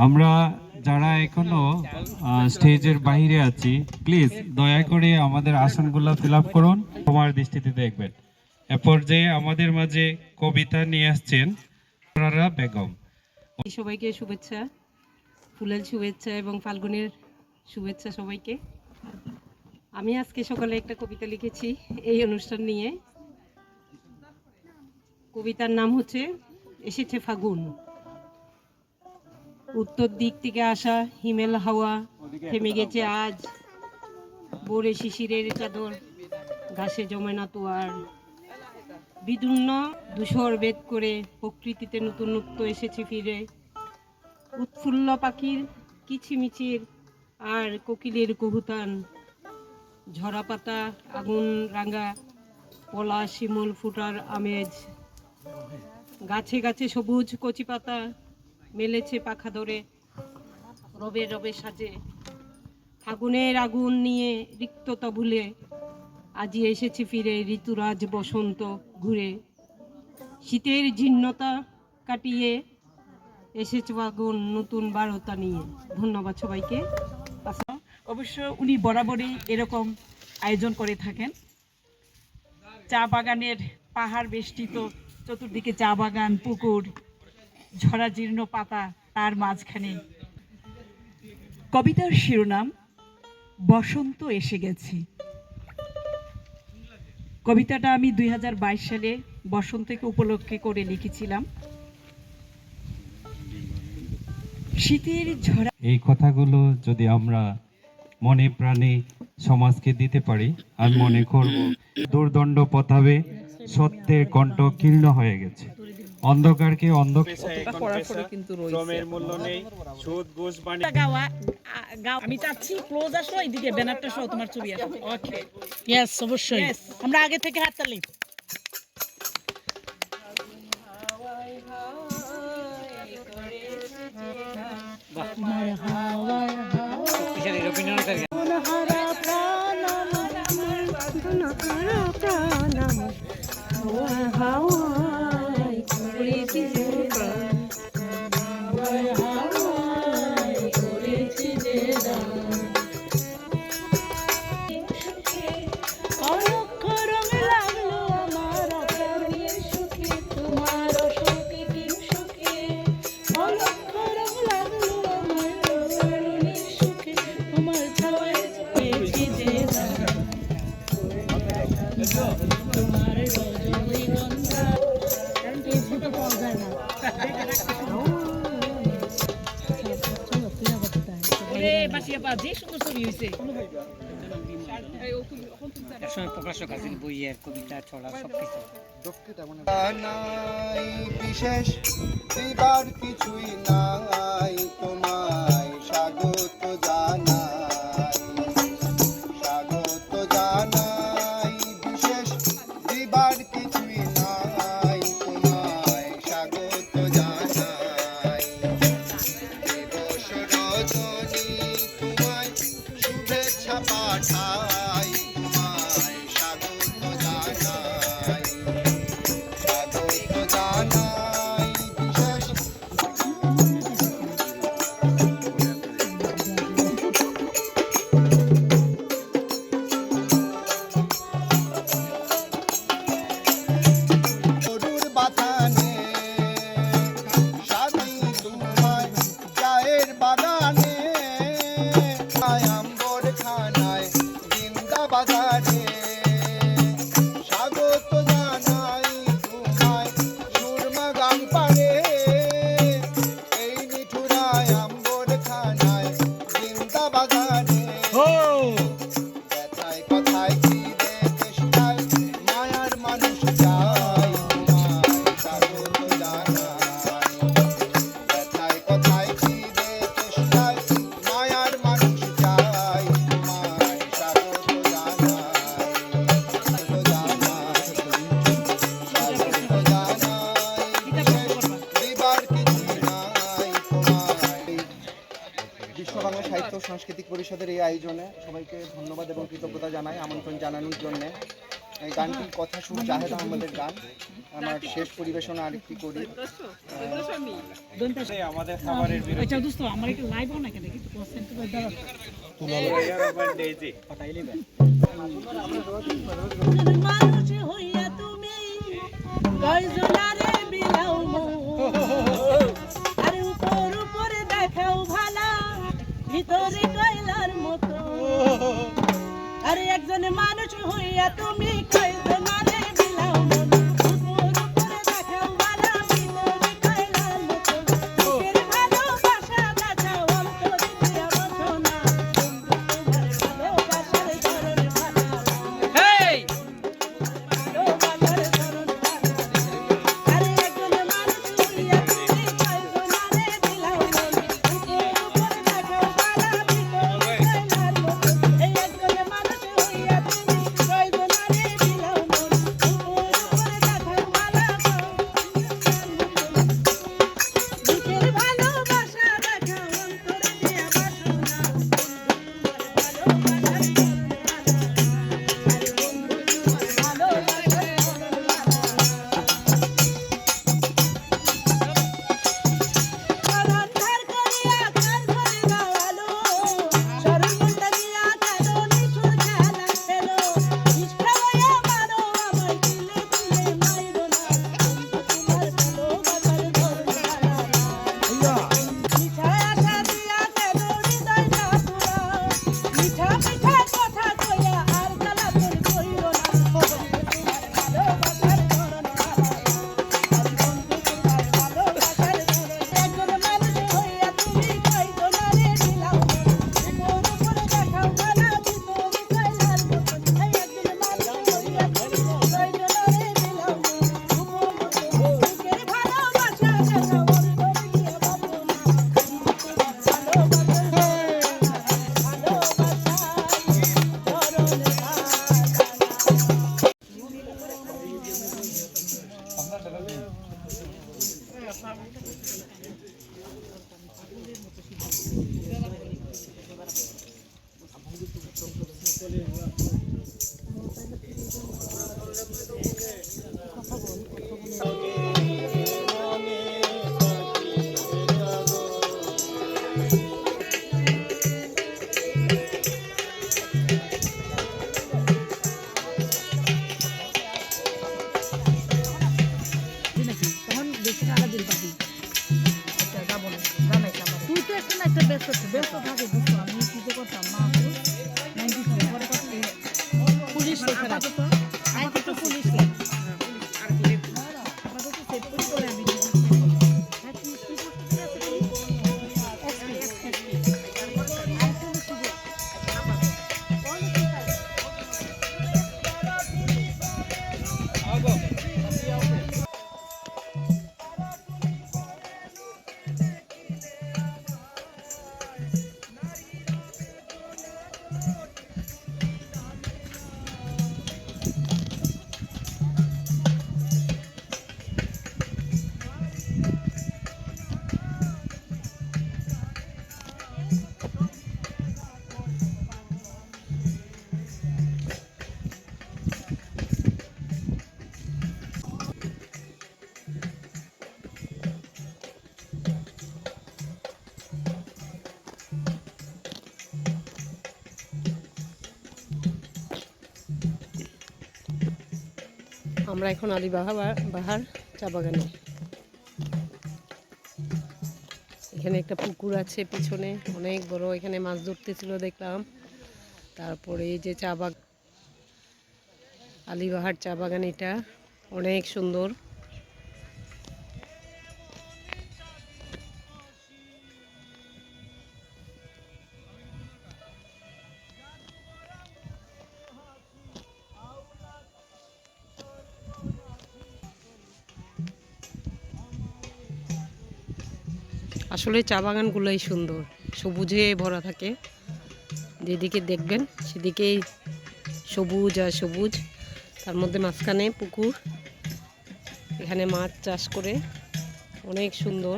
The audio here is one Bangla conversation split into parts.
আমরা যারা এখনো স্টেজের বাইরে আছি, প্লিজ দয়া করে আমাদের আসনগুলো ফিল আপ করুন, তোমার দৃষ্টিতে দেখবেন। এ পর্যায়ে আমাদের মাঝে কবিতা নিয়ে আসছেন রারা বেগম। সবাইকে শুভেচ্ছা, ফুলের শুভেচ্ছা এবং ফাল্গুনের শুভেচ্ছা সবাইকে। আমি আজকে সকালে একটা কবিতা লিখেছি এই অনুষ্ঠান নিয়ে। কবিতার নাম হচ্ছে এসেছে ফাগুন। উত্তর দিক থেকে আসা হিমেল হাওয়া থেমে গেছে আজ, ভোরে শিশিরের চাদর ঘাসে জমে না তো আর। বিদুন্ন ধূসর ভেদ করে প্রকৃতিতে নতুনত্ব এসেছে ফিরে। উৎফুল্ল পাখির কিচিমিচির আর কোকিলের কুহুতান, ঝরা পাতা আগুন রাঙা পলা শিমুল ফুটার আমেজ। গাছে গাছে সবুজ কচি পাতা মেলেছে পাখা ধরে, রবে রবে সাজে। ফাগুনের আগুন নিয়ে রিক্ততা ভুলে আজি এসেছে ফিরে ঋতুরাজ বসন্ত ঘুরে। শীতের জীর্ণতা কাটিয়ে এসেছে ফাগুন নতুন বারতা নিয়ে। ধন্যবাদ সবাইকে। অবশ্য উনি বরাবরই এরকম আয়োজন করে থাকেন। চা বাগানের পাহাড় বেষ্টিত চতুর্দিকে চা বাগান, পুকুর, ঝরা জীর্ণ পাতা, তার মাঝখানে কবিতার শিরোনাম বসন্ত এসে গেছে। কবিতাটা আমি 2022 সালে বসন্তকে উপলক্ষে করে লিখেছিলাম। শীতের ঝরা এই কথাগুলো যদি আমরা মনে প্রাণে সমাজকে দিতে পারি, আমি মনে করব দুর্দণ্ড পথাবে সত্যের কণ্ঠ কীর্ণ হয়ে গেছে। অন্ধকারকে শ্রমের মূল্য নেই, সুদ ঘুষ বাণিজ্য। আমি চাচ্ছি ক্লোজ আসো, এইদিকে ব্যানারটা সহ তোমার ছবি আসো। ওকে, ইয়েস, অবশ্যই। আমরা আগে থেকে হাততালি। প্রকাশক আছেন বইয়ের কবিতা ছড়া সবকিছু। বিশেষ দিবার কিছুই নাই, তোমায় স্বাগত জানাই, স্বাগত জানাই। বিশেষ দিবার কিছুই নাই, তোমায় স্বাগত জানাই। দিবস রজনী তোমায় শুভেচ্ছা পাঠাই, তোমায় স্বাগত জানাই, স্বাগত জানাই। বিশেষ গরুর বাতানে স্বামী তোমায় চায়ের বাগানে, আম্বর খানায় বৃন্দা বাজারে। স্বাগত জানাই তোমায় সুরমা গান পারে, এই নিঠুরায় আম্বর খানায় বৃন্দা বাজারে। ব্যথায় কথায় খিদে চেষ্টায় মায়ার মানুষ চাই, তোমায় স্বাগত জানাই। ব্যথায় কথায় খিদে চেষ্টায় মায়ার মানুষ চাই, তোমায় স্বাগত জানাই, স্বাগত জানাই, স্বাগত জানাই। দিবার কিছু নাই তোমায়। বিশ্ব বাংলা সাহিত্য ও সাংস্কৃতিক পরিষদের এই আয়োজনে সবাইকে ধন্যবাদ এবং কৃতজ্ঞতা জানাই আমন্ত্রণ জানানোর জন্যে। এই গানটির কথা সুর জাহেদ আহমেদের গান। আমার শেষ পরিবেশনা আরেকটি করি। আমাদের খাবারের আচ্ছা দোস্ত আমার একটা লাইভ অন এখানে কিন্তু কোশ্চেন তো দাও মানুষ হইয়া তুমি কয়জনারে বিলাও আর উপর উপরে দেখাও ভালা ভিতরে কয়লার মতো আরে একজন মানুষ হইয়া তুমি কয়জনারে বিলাও উপর উপরে দেখাও ভালা ভিতরে কয়লার মতো বুকের ভালোবাসা দেখাও অন্তর দিয়া বসো না ভালোবাসার ধরন ভালো হেই ভালোবাসার ধরন ভালো আরে একজন মানুষ হইয়া তুমি কয়জনারে বিলাও উপর উপরে দেখাও ভালা ভিতরে কয়লার মতো এই একজন মানুষ হইয়া তুমি কয়জনারে বিলাও উপর উপরে দেখাও ভালা বুকের ভালোবাসা দেখাও অন্তর দিয়া বসো না ভালোবাসার ধরন ভালো আরে বন্ধু ভালোবাসার ধরন ভালো ধার করিয়া কার ঘরে যাওয়ালো শরণ মনটা দিয়া কেন নিঠুর খেলা খেলো ইচ্ছা হইয়া মারো আমায় দিলে দিলে মাইরো না তোমার ভালোবাসার ধরন ভালো মিঠা আশা দিয়া কেন হৃদয়টা পুরাও মিঠা মিঠা কথা কইয়া আর জ্বালাতন কইরো না তোমার ভালোবাসার ধরন ভালো আর বন্ধু তোমার ভালোবাসার ধরন একজন মানুষ হইয়া তুমি কয়জনারে বিলাও উপর উপরে দেখাও ভালা ভিতরে কয়লার মতন এই একজন মানুষ হইয়া তুমি কয়জনারে বিলাও উপর উপরে বুকের ভালোবাসা দেখাও অন্তর দিয়া বসো না ভালোবাসার তখন বেশি টাকা দিল পাবি আচ্ছা যাবো না জানাইছে আমার তুই তো একটা না একটা ব্যস্ত থাকে বুঝতো আমি কি তো করতাম মা 93 পরে কত পুলিশ লেখা রাখতো আই তো পুলিশ লেখা আর কি আমাদের তো সেট করে করে আমি হ্যাঁ কি করতে আছে কি আর পুলিশ দিব আমরা এখন বাহার চা বাগানে এখানে একটা পুকুর আছে পিছনে অনেক বড় এখানে মাছ ধরতেছিল দেখলাম তারপরে এই যে চা বাগান আলীবাহার চা বাগান এটা অনেক সুন্দর আসলে চা বাগানগুলোই সুন্দর সবুজে ভরা থাকে যেদিকে দেখবেন সেদিকেই সবুজ আর সবুজ তার মধ্যে মাঝখানে পুকুর এখানে মাছ চাষ করে অনেক সুন্দর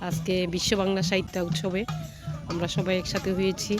আজকে বিশ্ব বাংলা সাহিত্য উৎসবে আমরা সবাই একসাথে হয়েছি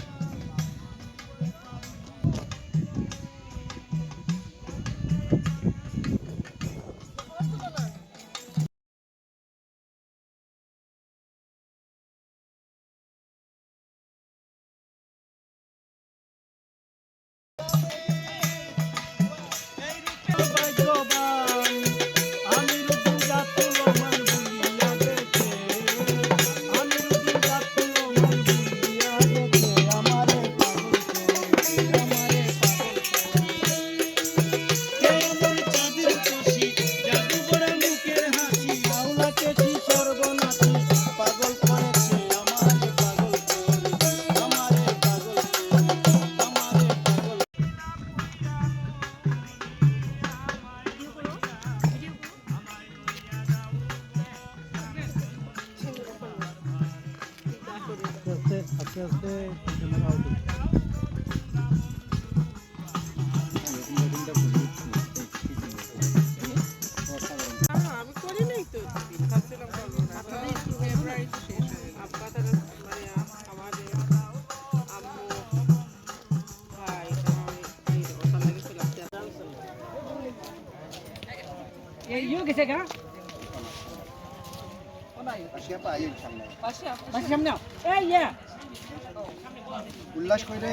আসিয়া পাই সামনে উল্লাস করে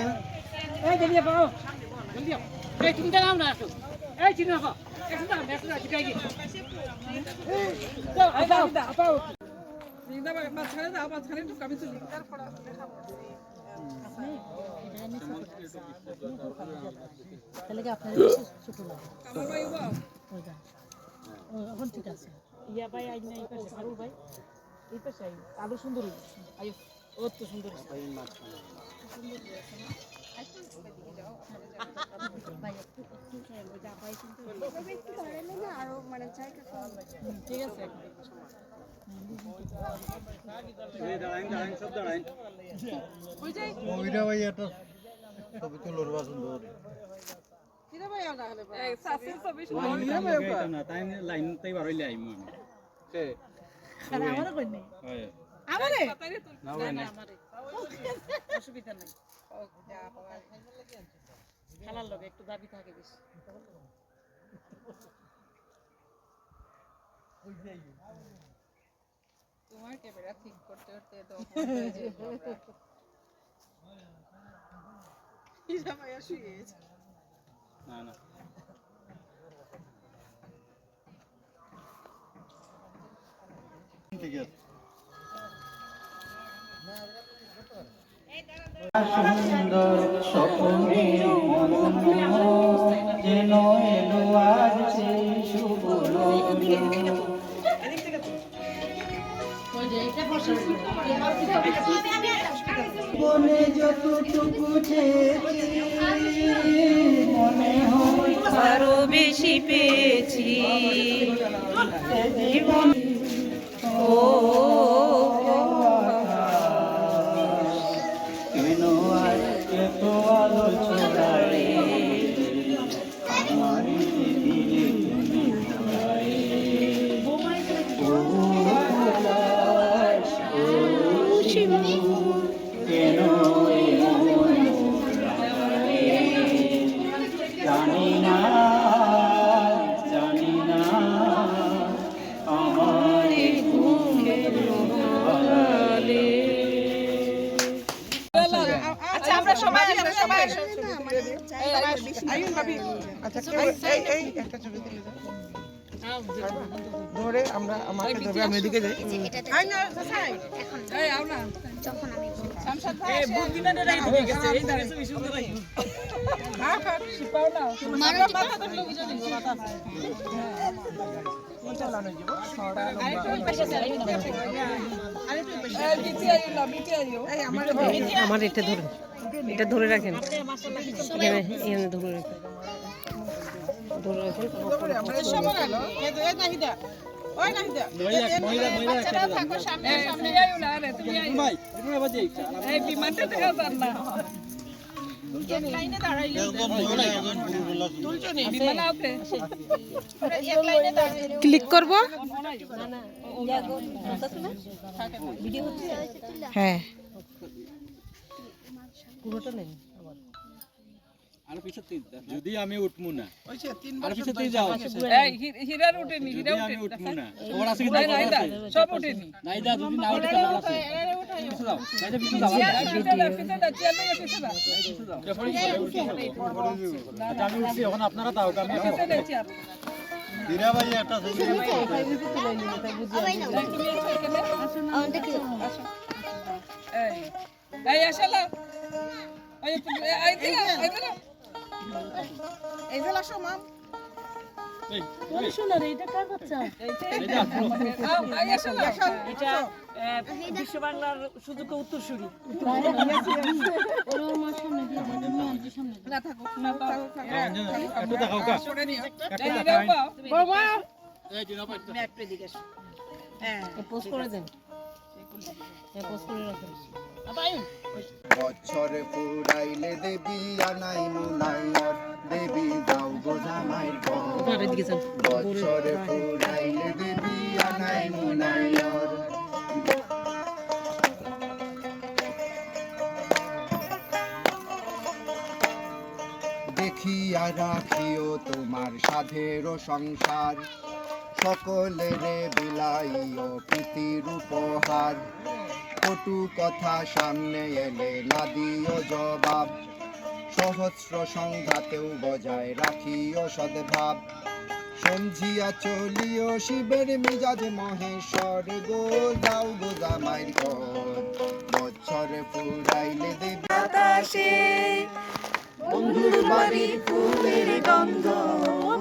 ইয়া ভাই আজ না এই পাশে হারু ভাই এই পাশে আলো সুন্দর হয়েছে আয়ো ও তো সুন্দর ঠিক আছে ওইটা ভাই একটা ছবি তুলোর বা সুন্দর অসুবিধা নাই খেলার লগে একটু দাবি থাকে বেশি তোমার ক্যামেরা ঠিক করতে করতে তো ঠিক আছে সুন্দর স্বপ্নে যেন এলো আজ সেই শুভ মনে যতটুকু চেয়েছি মনে হয় আরো বেশি পেয়েছি জীবন ও কেন আজ এত আলো ছড়ায় আমার দিলে তুমি ছড়ায় ও লাশ, ও কেন এমন লাগে? জানি না জানি না আমার ঘুমের আড়ালে আচ্ছা আমরা সবাই আয়ুন ভাবি আচ্ছা এই একটা ছবি তুলে দাও ধরে আমরা আমাকে ধরে আমি এদিকে যাই আই না সাই এই আও না যখন আমি শামশাদ ভাই এই বুদ্ধিমানের রাই হয়ে গেছে এই ধারে ছবি সুন্দর আই হ্যাঁ শিপাও না মাথা তো লোক জানি মাথা চালানো যাব আরে তুই পাশে চল আরে তুই পাশে বিটি আইও না বিটি আইও এই আমার এটা ধরে রাখেন এখানে ধরে রাখেন সময় গেল এই নাহিদা ওই নাহিদা বাচ্চারা থাকো সামনে সামনে আইও না আরে তুমি আইও ভাই তুমি বাজে এই বিমানটা দেখা যান না এক লাইনে দাঁড়াইলে তুলছনি বিমান আউতে এক লাইনে দাঁড়াইলে ক্লিক করব না না ভিডিও হচ্ছে হ্যাঁ পুরোটা নেই আর পিছতে যদি আমি উঠমু না ওইছে তিন আর পিছতে যাও এই হীরার উঠেনি হীরা আমি উঠেনি উঠমু না তোমার আছে কি নাইদা সব উঠেনি নাইদা যদি না উঠে তাহলে আছে পিছতে যাও নাইদা পিছতে যাও পিছনে চেয়ারে পিছনে আচ্ছা, আমি উঠছি এখন আপনারা দাও আমি পিছনে চেয়ার হীরা ভাই একটা ছবি এই আসলা এই এই দিলা এই দিলা আসো মাম এটা বিশ্ব বাংলার সুযোগ্য উত্তরসূরি না থাকো না থাকো একটু দেখাও কা সরে নিও একটু এই দেখাও দাও বাবা এই দিনা পাইতো ম্যাট পে দিকে হ্যাঁ পোস্ট করে দেন পোস্ট করে রাখেন বছরে ফুরাইলে দেবী আনাই মুনাইয়র দেবী যাও গো জামাইর ঘর বছরে ফুরাইলে দেবী আনাই মুনাইয়র দেখিয়া রাখিও তোমার সাধের সংসার সকলেরে বিলাইও প্রীতির উপহার কটু কথা সামনে এলে না দিও জবাব সহস্র সংঘাতেও বজায় রাখিও সদ্ভাব সমঝিয়া চলিও শিবের মিজাজ মহেশ্বর গো যাও গো জামাইর ঘর বছরে ফুরাইলে দেবী বাতাসে বন্ধুর বাড়ির ফুলের গন্ধ,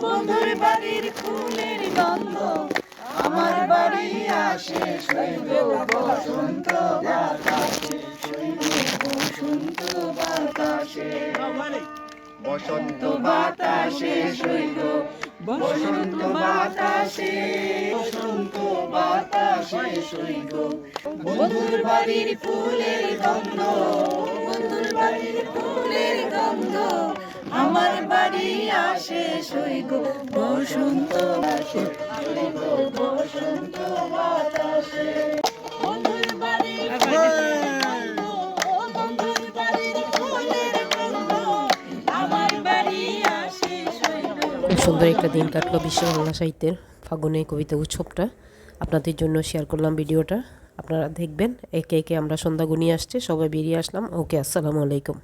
বন্ধুর বাড়ির ফুলের গন্ধ, আমার বাড়ি আসে শৈব বসন্ত বাতাসে, শৈব বসন্ত বাতাসে, বসন্ত বাতাসে শৈব বসন্ত বাতাসে, বসন্ত বাতাসে শৈব বন্ধুর বাড়ির ফুলের গন্ধ, বন্ধুর বাড়ির ফুলের গন্ধ, আমার বাড়ি আসে শৈব বসন্ত বাতাসে, শৈব বসন্ত বাতাসে, বন্ধুর বাড়ির ফুলের গন্ধ, বন্ধুর বাড়ির ফুলের গন্ধ, আমার বাড়ি আসে শৈব। খুব সুন্দর একটা দিন কাটলো বিশ্ব বাংলা সাহিত্যের ফাগুনে কবিতা উৎসবটা। আপনাদের জন্য শেয়ার করলাম ভিডিওটা, আপনারা দেখবেন। একে একে আমরা সন্ধ্যা গুনিয়ে আসছে, সবাই বেরিয়ে আসলাম। ওকে, আসসালামু আলাইকুম।